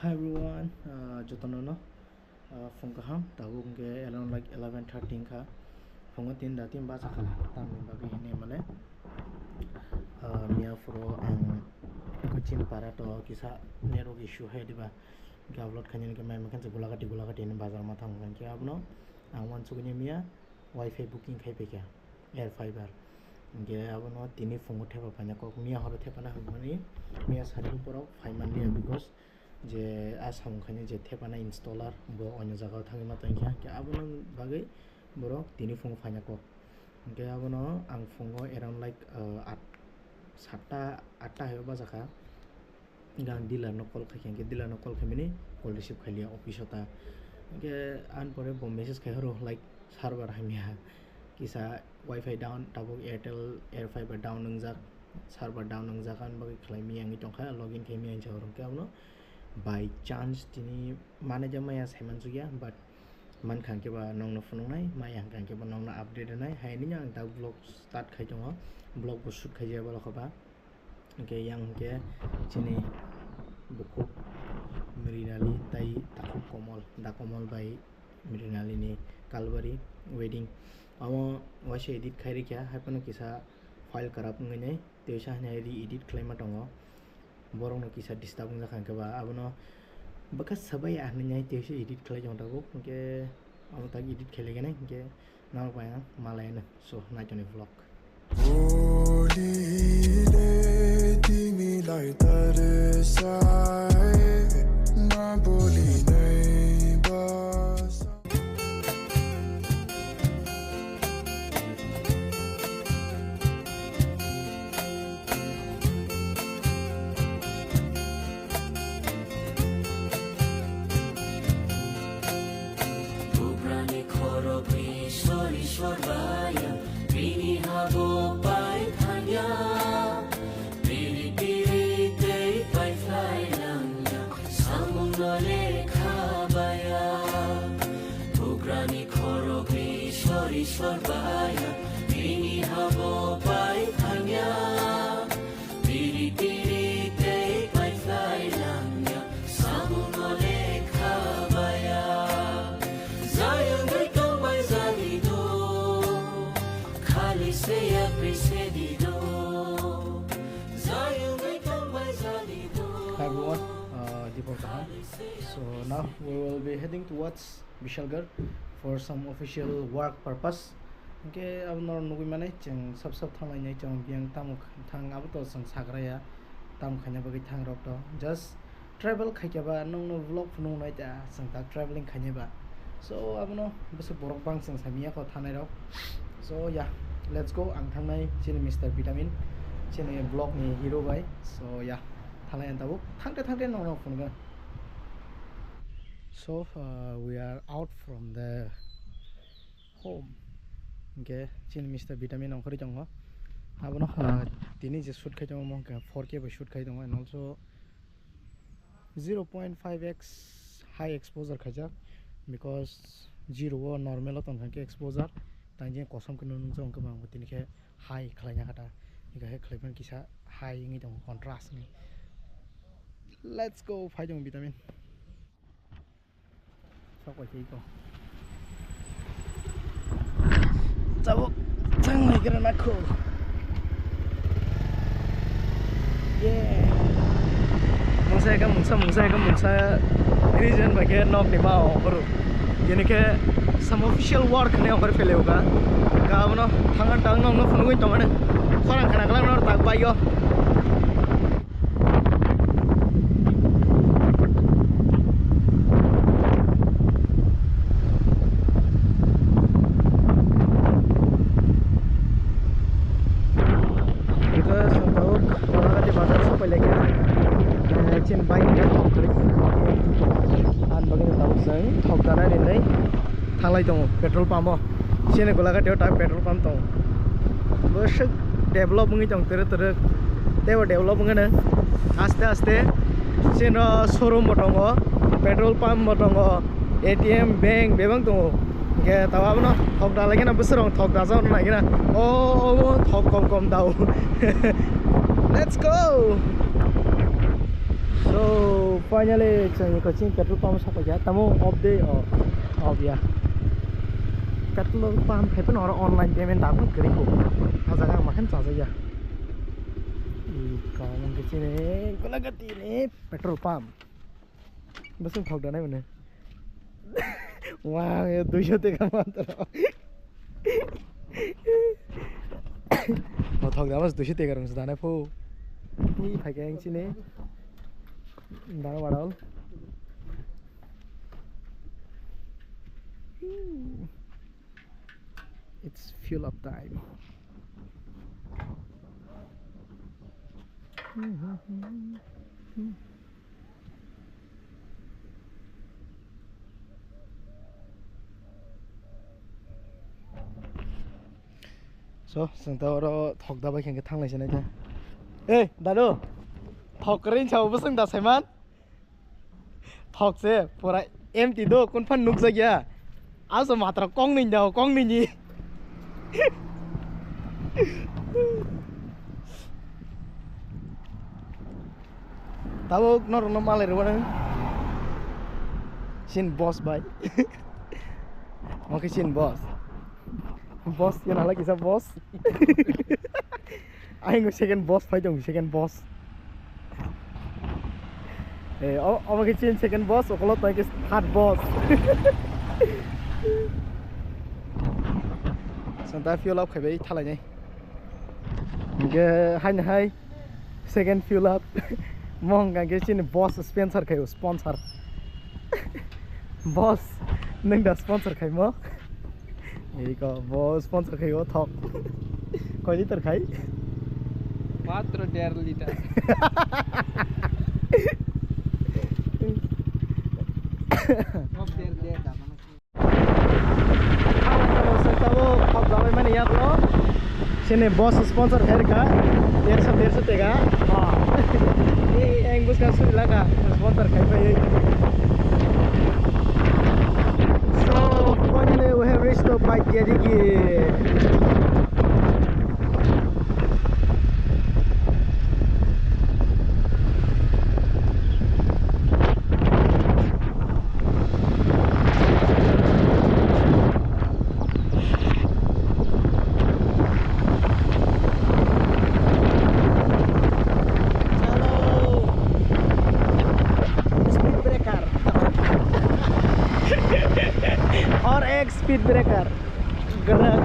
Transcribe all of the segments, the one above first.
Hi everyone, Jotono, phone kaham, tahu ke around like 11:13 ka, phone tin datin bahasa kala, tamu bagi ini male, mia fro ang kucing para to kisah nero issue hai di ba, gavlot kanyen ke main makan segula kati ini bazar matang kan kya abno, ang wan sugini mia wifi booking kai pe kya, air fiber, ke abno tini phone uthepa banyak kok mia haro thepa na hubani, mia sari porok 5 monthly because je asam khane je thepana installer bo onyo jaga thangi ma tangkha ke abono bagai borok tini phone fanya ko ke abono ang phone around like 8 hayo ba jaka gang dealer no call khake ke dealer no call khamini call receive khaliya office ta ke an pore bo message khairo like server hamia kisa wifi down tabo airtel air fiber down nungjak server down nungjak an bagai khlaimi angi tongkha login khemi an jawro ke abono by chance tini mana jama ya seman juga but man kan ke ba nong no phone nai ma yang kan ke ba nong na update nai hai ni yang ta vlog start khai jong vlog bo shoot khai ja ba lokha ba ke yang ke chini buku Mirinali tai takuk komol da komol by Mirinali ni Kalvari wedding amo wase edit khai ri kya hai pano kisa file karap ngai nai teisa nai ri edit claim tongo borong no kisa disturb nga kan ke ba abono bakas sabai ahne nyai teise edit khlai jong dago ke amo tag edit khele gane ke na pa ya malayna so na jone vlog holy timi lai tarsai na boli nei bas Surabaya, Bini Habo Pai Thanya, Biri Biri Day Pai Fly Langya, Samungale Khabaya, Pugrani Korogi Shori Surabaya, Bini Habo Pai Thanya, Biri Biri Day Pai Fly Langya, Samungale Khabaya, Zion say appreciado Zion Hi everyone, Deepak Kahan. So now we will be heading towards Vishalgarh for some official work purpose. Okay, अब nor नुगुई माने चंग सब थांग लाइनाय चंग बियां तामुक थांग अब तो संग साग्राया ताम खाना बगै थांग रक तो just travel खायबा नोंनो vlog फुनु नाय ता संग ता traveling खायबा so अब नो बस बरक बां संग सामिया को थानाय रक so yeah, let's go ang thangnai chini Mr. Vitamin chini vlog ni hero bai so yeah thalai antabuk thangte no phone ga so we are out from the home okay chini Mr. Vitamin ongkhori jong abono tini je shoot khai jong mong 4K ba shoot khai dong and also 0.5x high exposure khajak because 0 normal ton ke exposure tangje kosam ke nung jong ke bang tini ke high khlainya kata ika he khlaiban kisa high ngi dong contrast ni let's go phai jong Vitamin sok ko chi ko chabo chang ngai gra na ko yeah mungsa ka mungsa region ba ke nok ni ma oru yene ke some official work ne over fele hoga gaono thanga tang no phone goi tongane khorang khana kala no tak bayo kita tahu orang di pasar sampai lagi chin bike kan konkret an bagin tahu sang thok dana ni nei thanglai dong petrol pump sini golagatiyaw ta petrol pump dong bosok develop ngi dong tere dewa develop ngana aste sino showroom motongo petrol pump motongo ATM bank bebang dong ke tawa no thok da lagi na busrong thok da jaw na gina oh thok kom dau let's go so finally chang ko ching petrol pump sa pa ya tamo off day off ya petrol pump hai pun online payment ta pun kari ko ajaga makan cha ja kawan ke sini ko lagati ni petrol pump besok thok da nai mane wow ye 200 টাকা মাত্র ও thok da mas 200 টাকা rung sa na pho ni phai ke ang sini Daro badal. It's fuel up time. So, sangta oro thok da bai kheng thang lai sene ja. Ê, Dado. Thok rin chau busung da saiman. Thok se pura empty do kun phan nuk jagya. Aso matra kong nin dao kong nin ni. Tahu normal le ro Sin boss bai. Makai sin boss. Boss yan hala kisa boss. Aing second boss pai dong second boss. Oma kitchen second boss okolo tai ke third boss santa fuel up khai bai thalai nai ge hai second fuel up mong ga kitchen boss sponsor khai sponsor boss nang da sponsor khai mo ei ko boss sponsor khai o thok koi liter khai मात्र 1.5 litre Sini bos sponsor hair ka 150 tega yang bus ka sudah ka sponsor kai pai so finally we have reached the bike Yadigi speed breaker gerak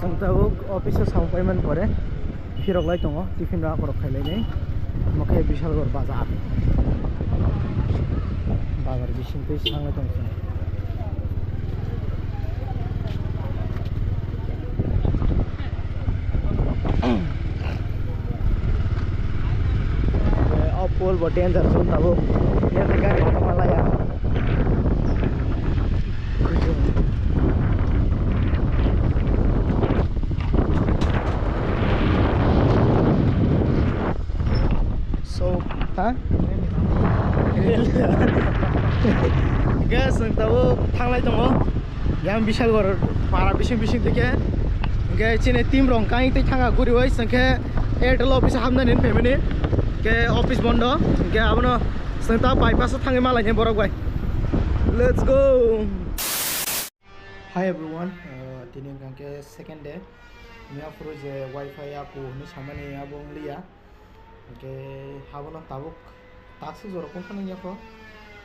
sangtabuk office sampai man pore firok lai tongo tiffin ra korok khailai nei makai Bishalgor bazar bazar bisingtei sanglai tongsa pol bo danger zone tabo ya gari mala ya Hah? Guys, tahu thanglai tongo yang Bishalgor para bising tike ge chine team rong kai te thanga guri wai sangke Airtel office hamna nin family ke office bondo ge abono sangta bypass thangai malai ne borok bai let's go. Hi everyone, tinin kangke second day ni afro je wifi aku ni samane abong liya ke habona tabuk taksi jor kon khani ya ko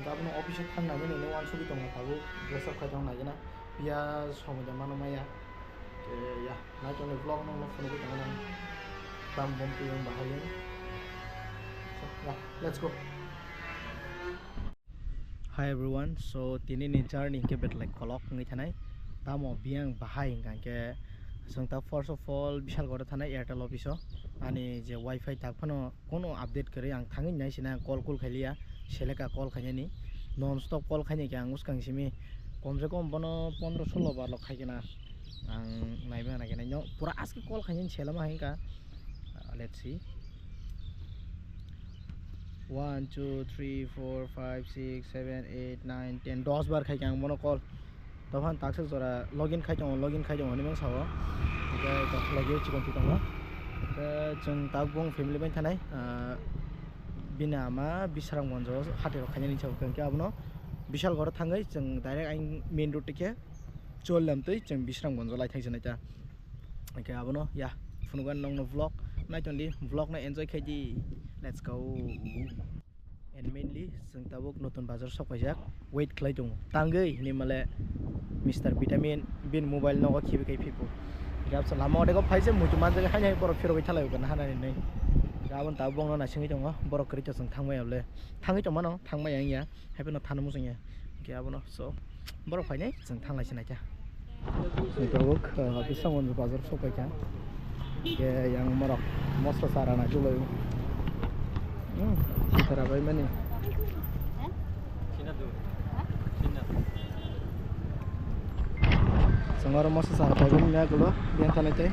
gabno office thang na ne wan sugi tong tabuk dress up khaitong na jana pia somoja mano maya ke ya na chone vlog no no phone ko tong na bam bom pi yang bahaya so yeah let's go. Hi everyone, so tini ni journey ke bet like kolok ngai thanai tamo biang bahai ngke sangta first of all Bishalgor thanai Airtel office ani je wifi takphano kono update kare ang thangin nai sina call khailia seleka call khaini non stop call khaini ke ang uskang simi komse kom bono 15-16 bar lo khaikena ang naibang na kinanyo pura aski call kanyan sila mahingka. Let's see. 1 2 3 4 5 6 7 8 9 10 10 bar khai kang mono call tofan taksel jora login khai jong ani mang sawo ke to login chikon tikong no jeng tabung family ban thanai bina ma bisrang monjo hatero khanyani chau kan ke abno bishal gor thangai jeng direct ain main road ke chollam tei jeng bisrang monjo lai thaijana ta ke abno ya funugan nong no vlog nai tondi vlog na enjoy khaiji. Let's go. And mainly जों tabuk notun bazar sokajak wait khlai dong tangai ni male Mr Vitamin bin mobile no khibi kai pipo gap sa lama odego phaise muju man jaga hanai boro phiro bai thalai kan hanani nei gabon tabung no na singi dong boro kri जों thangmai able thangai to mano thangmai yang ya happy no thanamu जों ya gabono so boro phainai जों thanglai sinai ja tabuk habis samon bazar sokajak ke yang morok mosra sarana julai Tara bay mani. Sangaro mas sa sarap bay niya gulo. Biyan tanay tay.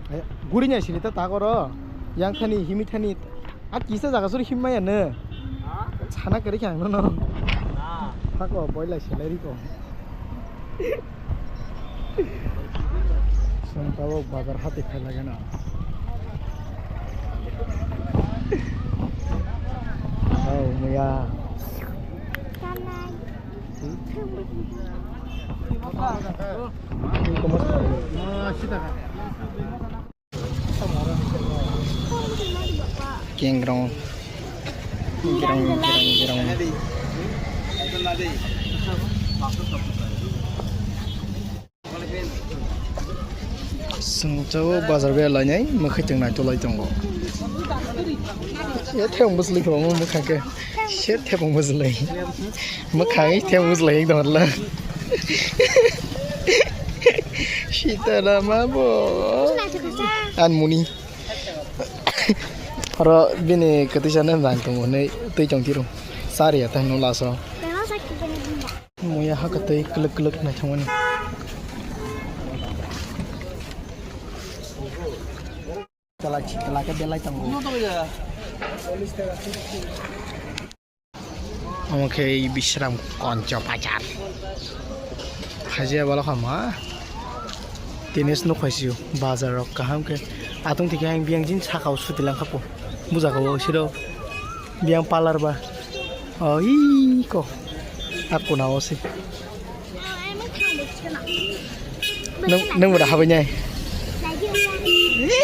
Ay, guri niya sinita takoro. Yang thani himi thani. At kisa jaga suri himma ya ne. Chana kari kyang no no. Tako boy la salary ko. Santawo bazar hati khai lage na. Oh, Mia. Gengrong. Sengcawo bazar be lanyai makhaitung nai tolai tongo. Ya theng musli ko mo khake. Shit theng musli. Makhai theng musli dor la. Shita la mabo. An muni. Ro bini katisana bang tongo nei tei jong tiro. Sari ya tang no laso. Mo ya hakatei klek na thongani. Telah ke belai tanggu. Oke, bisram konco pacar. Haji bala khama. Tenis no khasiu bazar rok kaham ke atung thike ang biang jin sakau sutilang khapo. Buja ko siro. Biang parlor ba. Oi ko. Aku nawo sih. Nang udah habanya.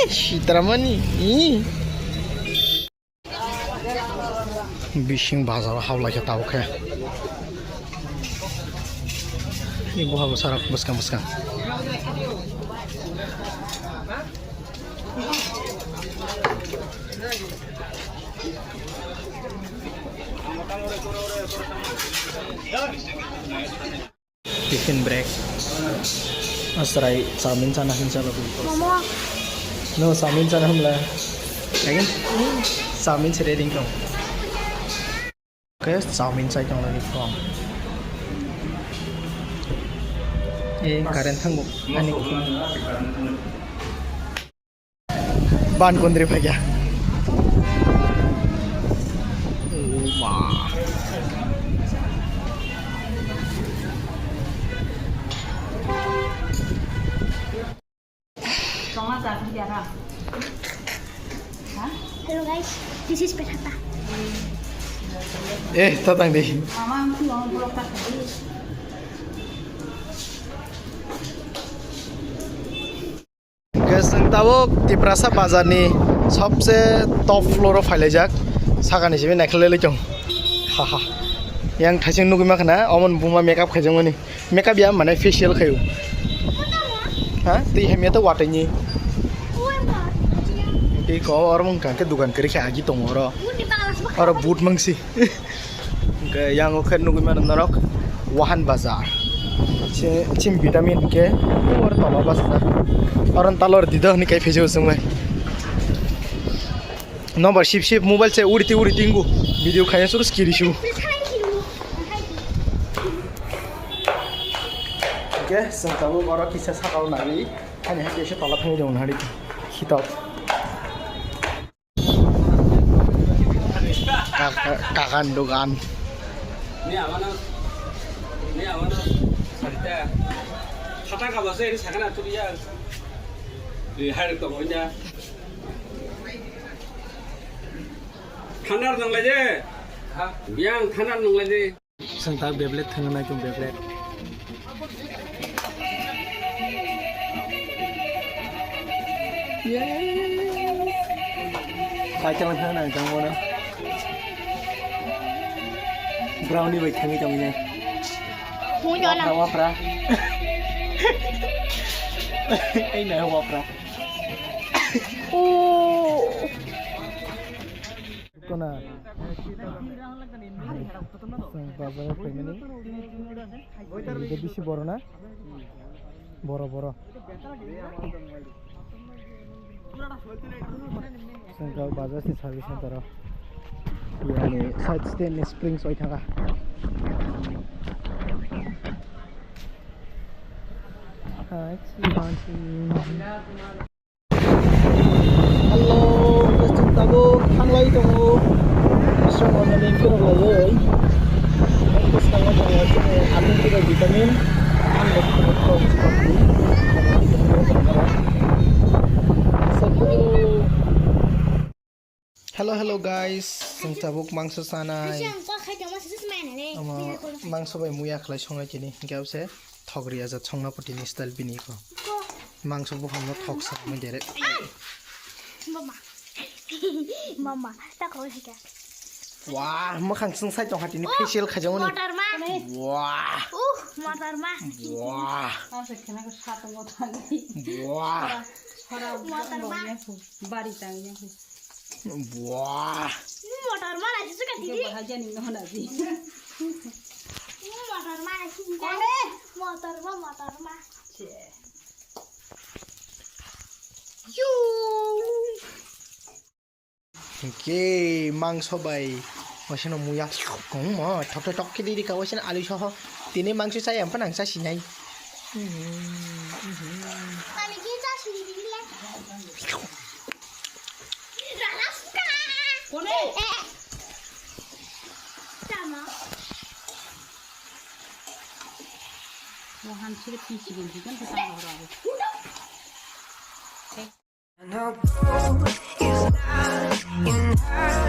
Shitara mani. Bishing bazar hawla ke tau ke. Ini buah besar buskan. Tiffin break. Asrai samin sana inshallah. Mama. No, samin sana हमला, लेकिन samin से raiding करो, क्या samin से क्यों लगी कौन? ये कारण थंगो, अने बान कुंदरी भाग्या, वाह, Hello guys, this is Petata. tatang deh. Mama, aku mau vlog tadi. Guys, tahu di Prasa Bazar ni सबसे top floor फाइले जाक सागा निचे में नाइखले ले जंग हाहा yang thasing nugi makna omon buma makeup khajang mani makeup ya mana facial khayu ha ti hemia to watani ti ko or mong kan ke dukan kiri kha agi tong or boot mangsi ke yang okhen nugi man narok wahan bazar chim vitamin ke or tala bazar और तालोर दीदा नहीं कहीं फेंचे उसमें number ship mobile से उड़ती इंगू video खाए सुर स्किरी शू जों दाबो बारा किसा साकाव नागै आनि हाते एसे तला थांनि दं हारि हिताव kakan dogan Ini amanah. Sarita. Kata kabasa ini sangat atur ya. Di hari itu aja. Thanar nang laje. Yang thanar nang laje. जों दा बेब्लेट थांनो नागिरदों बेब्लेट बाइकजों थांनो नागिरदों mana brownie baik थाङै थाङैनो Mau jalan. wapra ini wapra kona बाजाराव फैनानै बे बेसे बড় ना बড় जों बाजारनि सार्भिस सेन्टाराव यानि साइड स्टेन स्प्रिंग्स ओइ थाङा हेलो जों दाबो थांलाय दङ संनानै फिरलायै Sekarang ambil kita vitamin, ambil seperti Hello guys, जों tabuk mangso sanai. Mangso bai muya khlai songa kini, gause thogri aja chongna putini style bini ko. Mangso bu hamno thok sa mai dere. Mama, tak kau sih kan? Wah, makan sungsai jong hati ini facial kajang ini. Motor mah. Wah. Motor mah. Wah. Wah. Motor mah. Wah. Motor mah aja suka tadi. Motor mah aja suka. Motor mah. Oke, mangso bay. Wasino muya kong mo. Tok kiri di kawasan alu soho. Tini mangso saya yang penang saya sinyai. Kami kita sendiri lah. Ralaska. Kone. Sama. Wahan sila pisigin kan kita orang. No, it's not enough.